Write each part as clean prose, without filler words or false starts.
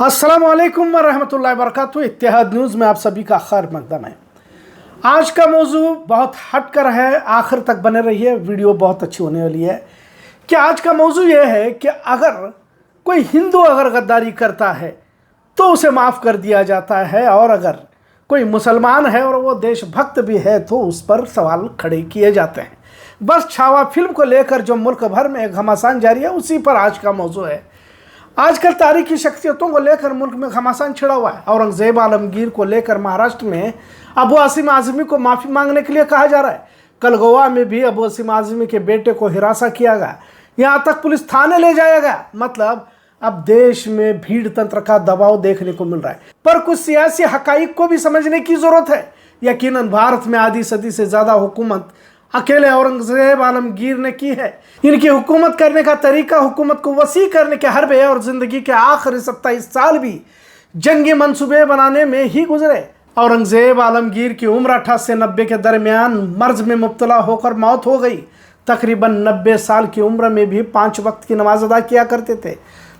अस्सलाम वालेकुम वरहमतुल्लाहि वबरकातुहू। इत्तेहाद न्यूज़ में आप सभी का खैर मकदम है। आज का मौजू बहुत हटकर है, आखिर तक बने रहिए, वीडियो बहुत अच्छी होने वाली है। कि आज का मौजू ये है कि अगर कोई हिंदू अगर गद्दारी करता है तो उसे माफ़ कर दिया जाता है, और अगर कोई मुसलमान है और वो देशभक्त भी है तो उस पर सवाल खड़े किए जाते हैं। बस छावा फिल्म को लेकर जो मुल्क भर में घमासान जारी है उसी पर आज का मौजू है। आजकल तारीखी शख्सियतों को लेकर मुल्क में घमासान छिड़ा हुआ है। औरंगजेब आलमगीर को लेकर महाराष्ट्र में अबू असीम आज़मी को माफ़ी मांगने के लिए कहा जा रहा है। कल गोवा में भी अबू असीम आज़मी के बेटे को हिरासा किया गया, यहाँ तक पुलिस थाने ले जाया गया। मतलब अब देश में भीड़ तंत्र का दबाव देखने को मिल रहा है, पर कुछ सियासी हकाइक को भी समझने की जरूरत है। यकीनन भारत में आधी सदी से ज़्यादा हुकूमत अकेले औरंगजेब आलमगीर ने की है। इनकी हुकूमत करने का तरीका हुकूमत को वसी करने के हरबे और ज़िंदगी के आखिरी 27 साल भी जंगी मंसूबे बनाने में ही गुजरे। औरंगजेब आलमगीर की उम्र 28 से 90 के दरमियान मर्ज में मुब्तला होकर मौत हो गई। तकरीबन 90 साल की उम्र में भी 5 वक्त की नमाज अदा किया करते थे।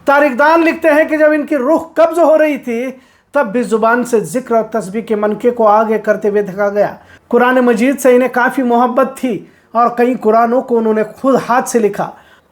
तारीखदान लिखते हैं कि जब इनकी रूह कब्ज हो रही थी तब भी जुबान से जिक्र और तस्बीह के मनके को आगे करते हुए देखा गया। कुरान मजीद से इन्हें काफ़ी मोहब्बत थी और कई कुरानों को उन्होंने खुद हाथ से लिखा।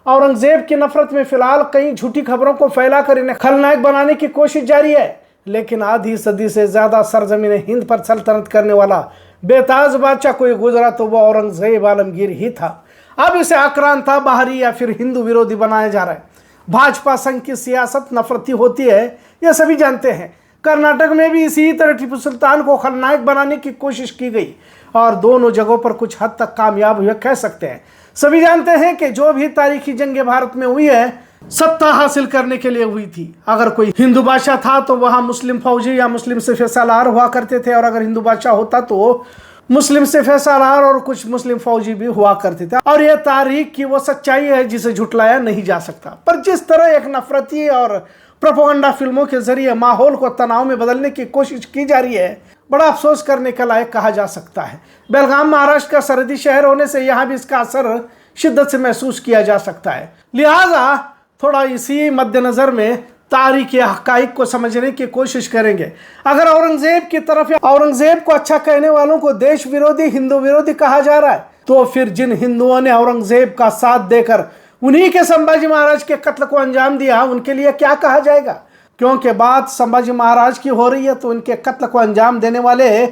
औरंगजेब की नफरत में फ़िलहाल कई झूठी खबरों को फैलाकर इन्हें खलनायक बनाने की कोशिश जारी है, लेकिन आधी सदी से ज़्यादा सरजमीन हिंद पर सल्तनत करने वाला बेताज बादशाह कोई गुजरा तो वह औरंगजेब आलमगीर ही था। अब इसे आक्रांता, बाहरी या फिर हिंदू विरोधी बनाया जा रहा है। भाजपा संघ की सियासत नफरती होती है, यह सभी जानते हैं। कर्नाटक में भी इसी तरह टीपू सुल्तान को खलनायक बनाने की कोशिश की गई और दोनों जगहों पर कुछ हद तक कामयाब हुए कह सकते हैं। सभी जानते हैं कि जो भी तारीखी जंगें भारत में हुई है सत्ता हासिल करने के लिए हुई थी। अगर कोई हिंदू बादशाह था तो वहाँ मुस्लिम फौजी या मुस्लिम सिपह सालार हुआ करते थे, और अगर हिंदू बादशाह होता तो मुस्लिम सिपह सालार और कुछ मुस्लिम फौजी भी हुआ करते थे। और यह तारीख की वो सच्चाई है जिसे झुटलाया नहीं जा सकता। पर जिस तरह एक नफरती और प्रोपेगेंडा फिल्मों के जरिए माहौल को तनाव में बदलने की कोशिश की जा रही है, बड़ा अफसोस करने का लायक कहा जा सकता है। बेलगाम महाराष्ट्र का सरहदी शहर होने से यहाँ भी इसका असर शिद्दत से महसूस किया जा सकता है। लिहाजा थोड़ा इसी मद्देनज़र में तारीख़ी हक़ाइक़ को समझने की कोशिश करेंगे। अगर औरंगजेब की तरफ या औरंगजेब को अच्छा कहने वालों को देश विरोधी, हिंदू विरोधी कहा जा रहा है, तो फिर जिन हिंदुओं ने औरंगजेब का साथ देकर उन्हीं के संभाजी महाराज के कत्ल को अंजाम दिया उनके लिए क्या कहा जाएगा? क्योंकि बात संभाजी महाराज की हो रही है तो उनके कत्ल को अंजाम देने वाले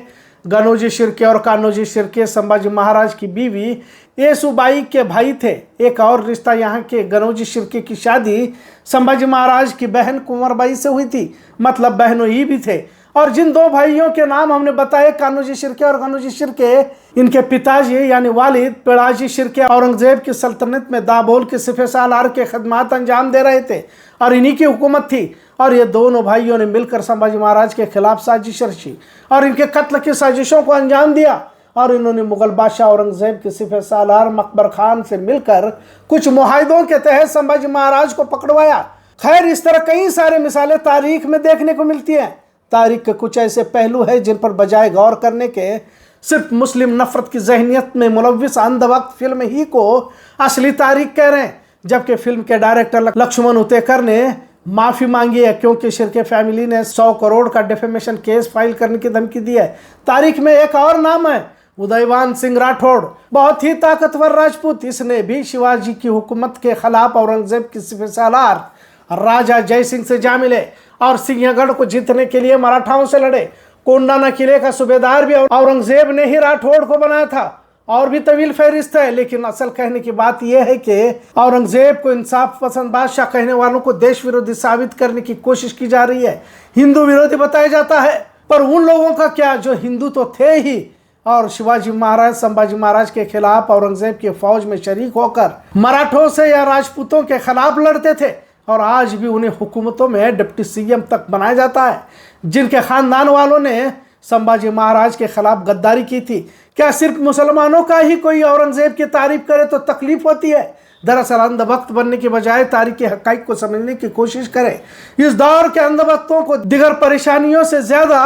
गनोजी शिर्के और कान्होजी शिर्के संभाजी महाराज की बीवी येसुबाई के भाई थे। एक और रिश्ता यहाँ के गनोजी शिर्के की शादी संभाजी महाराज की बहन कुंवरबाई से हुई थी, मतलब बहनों ही भी थे। और जिन दो भाइयों के नाम हमने बताए, कान्होजी शिर्के और गनोजी शिर्के, इनके पिताजी यानी वालिद पिड़ाजी शिर्के औरंगजेब की सल्तनत में दाभोल के सिपह सालार के खदमात अंजाम दे रहे थे और इन्हीं की हुकूमत थी। और ये दोनों भाइयों ने मिलकर संभाजी महाराज के खिलाफ साजिश रची और इनके कत्ल की साजिशों को अंजाम दिया। और इन्होंने मुगल बादशाह औरंगजेब के सिपह सालार मकबर खान से मिलकर कुछ मुआहिदों के तहत संभाजी महाराज को पकड़वाया। खैर, इस तरह कई सारे मिसालें तारीख में देखने को मिलती हैं। तारीख के कुछ ऐसे पहलू हैं जिन पर बजाय गौर करने के सिर्फ मुस्लिम नफरत की जहनीत में मुलव्विस अंधभक्त फिल्म ही को असली तारीख कह रहे हैं, जबकि फिल्म के डायरेक्टर लक्ष्मण उतेकर ने माफ़ी मांगी है क्योंकि शिर्के फैमिली ने 100 करोड़ का डिफेमेशन केस फाइल करने की धमकी दी है। तारीख में एक और नाम है उदयवान सिंह राठौड़, बहुत ही ताकतवर राजपूत। इसने भी शिवाजी की हुकूमत के खिलाफ औरंगजेब की सिपह सालार राजा जय सिंह से जा मिले और सिंहगढ़ को जीतने के लिए मराठाओं से लड़े। कोंडाना किले का सूबेदार भी औरंगजेब ने ही राठौड़ को बनाया था। और भी तवील फहरिस्त है, लेकिन असल कहने की बात यह है कि औरंगजेब को इंसाफ पसंद बादशाह कहने वालों को देश विरोधी साबित करने की कोशिश की जा रही है, हिंदू विरोधी बताया जाता है। पर उन लोगों का क्या जो हिंदू तो थे ही और शिवाजी महाराज संभाजी महाराज के खिलाफ औरंगजेब की फौज में शरीक होकर मराठों से या राजपूतों के खिलाफ लड़ते थे, और आज भी उन्हें हुकूमतों में डिप्टी सीएम तक बनाया जाता है, जिनके खानदान वालों ने संभाजी महाराज के खिलाफ गद्दारी की थी। क्या सिर्फ मुसलमानों का ही कोई औरंगजेब की तारीफ करे तो तकलीफ होती है? दरअसल अंधभक्त बनने के बजाय तारीखी हक़ाइक़ को समझने की कोशिश करें। इस दौर के अंधभक्तों को दिगर परेशानियों से ज्यादा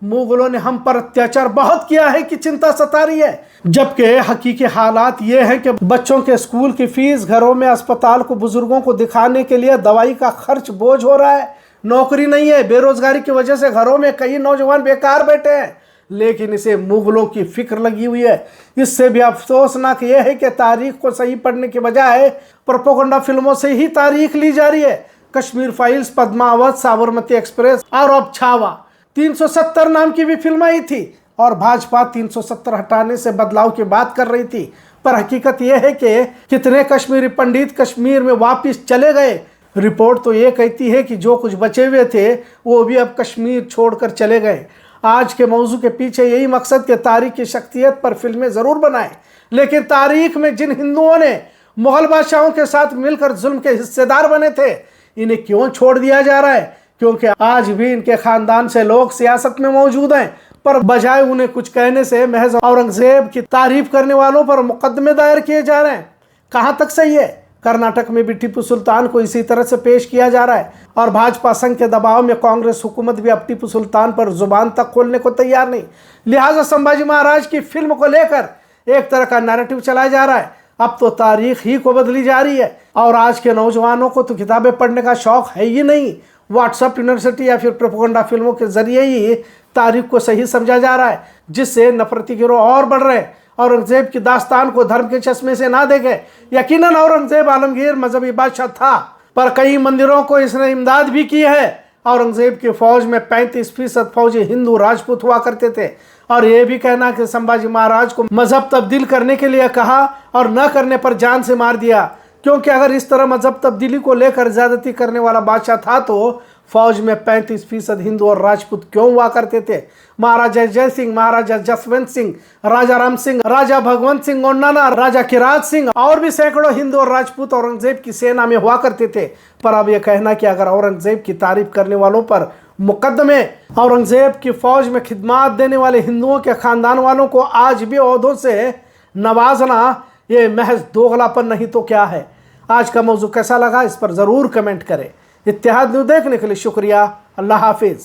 मुगलों ने हम पर अत्याचार बहुत किया है कि चिंता सता रही है। जबकि हकीकी हालात ये है कि बच्चों के स्कूल की फीस, घरों में अस्पताल को बुजुर्गों को दिखाने के लिए दवाई का खर्च बोझ हो रहा है। नौकरी नहीं है, बेरोजगारी की वजह से घरों में कई नौजवान बेकार बैठे हैं, लेकिन इसे मुगलों की फिक्र लगी हुई है। इससे भी अफसोसनाक यह है कि तारीख को सही पढ़ने के बजाय प्रोपेगेंडा फिल्मों से ही तारीख ली जा रही है। कश्मीर फाइल्स, पद्मावत, साबरमती एक्सप्रेस और अब छावा 370 नाम की भी फिल्म आई थी और भाजपा 370 हटाने से बदलाव की बात कर रही थी। पर हकीकत यह है कि कितने कश्मीरी पंडित कश्मीर में वापस चले गए। रिपोर्ट तो ये कहती है कि जो कुछ बचे हुए थे वो भी अब कश्मीर छोड़कर चले गए। आज के मौजू के पीछे यही मकसद कि तारीख की शख्सियत पर फिल्में ज़रूर बनाएं, लेकिन तारीख में जिन हिंदुओं ने मुगल बादशाहों के साथ मिलकर जुल्म के हिस्सेदार बने थे, इन्हें क्यों छोड़ दिया जा रहा है? क्योंकि आज भी इनके खानदान से लोग सियासत में मौजूद हैं, पर बजाय उन्हें कुछ कहने से महज औरंगजेब की तारीफ करने वालों पर मुकदमे दायर किए जा रहे हैं। कहाँ तक सही है? कर्नाटक में भी टीपू सुल्तान को इसी तरह से पेश किया जा रहा है और भाजपा संघ के दबाव में कांग्रेस हुकूमत भी अब टीपू सुल्तान पर जुबान तक खोलने को तैयार नहीं। लिहाजा संभाजी महाराज की फिल्म को लेकर एक तरह का नैरेटिव चलाया जा रहा है। अब तो तारीख ही को बदली जा रही है और आज के नौजवानों को तो किताबें पढ़ने का शौक है ही नहीं। व्हाट्सएप यूनिवर्सिटी या फिर प्रोपेगेंडा फिल्मों के जरिए ही तारीख को सही समझा जा रहा है, जिससे नफरती गिरोह और बढ़ रहे हैं। औरंगजेब की दास्तान को धर्म के चश्मे से ना देखे। यकीनन औरंगजेब आलमगीर मजहबी बादशाह था, पर कई मंदिरों को इसने इमदाद भी की है। औरंगजेब की फौज में 35% फौजी हिंदू राजपूत हुआ करते थे और यह भी कहना कि संभाजी महाराज को मजहब तब्दील करने के लिए कहा और न करने पर जान से मार दिया, क्योंकि अगर इस तरह मजहब तब्दीली को लेकर ज्यादती करने वाला बादशाह था तो फौज में 35% हिंदू और राजपूत क्यों हुआ करते थे? महाराजा जय सिंह, महाराजा जसवंत सिंह, राजा राम सिंह, राजा भगवंत सिंह गोंडाना, राजा किरात सिंह और भी सैकड़ों हिंदू और राजपूत औरंगजेब की सेना में हुआ करते थे। पर अब यह कहना कि अगर औरंगजेब की तारीफ करने वालों पर मुकदमे, औरंगजेब की फौज में खिदमत देने वाले हिंदुओं के खानदान वालों को आज भी ओहदों से नवाजना, ये महज दोगलापन नहीं तो क्या है? आज का मौजू कैसा लगा, इस पर ज़रूर कमेंट करें। इत्तेहाद न्यूज़ देखने के लिए शुक्रिया। अल्लाह हाफिज़।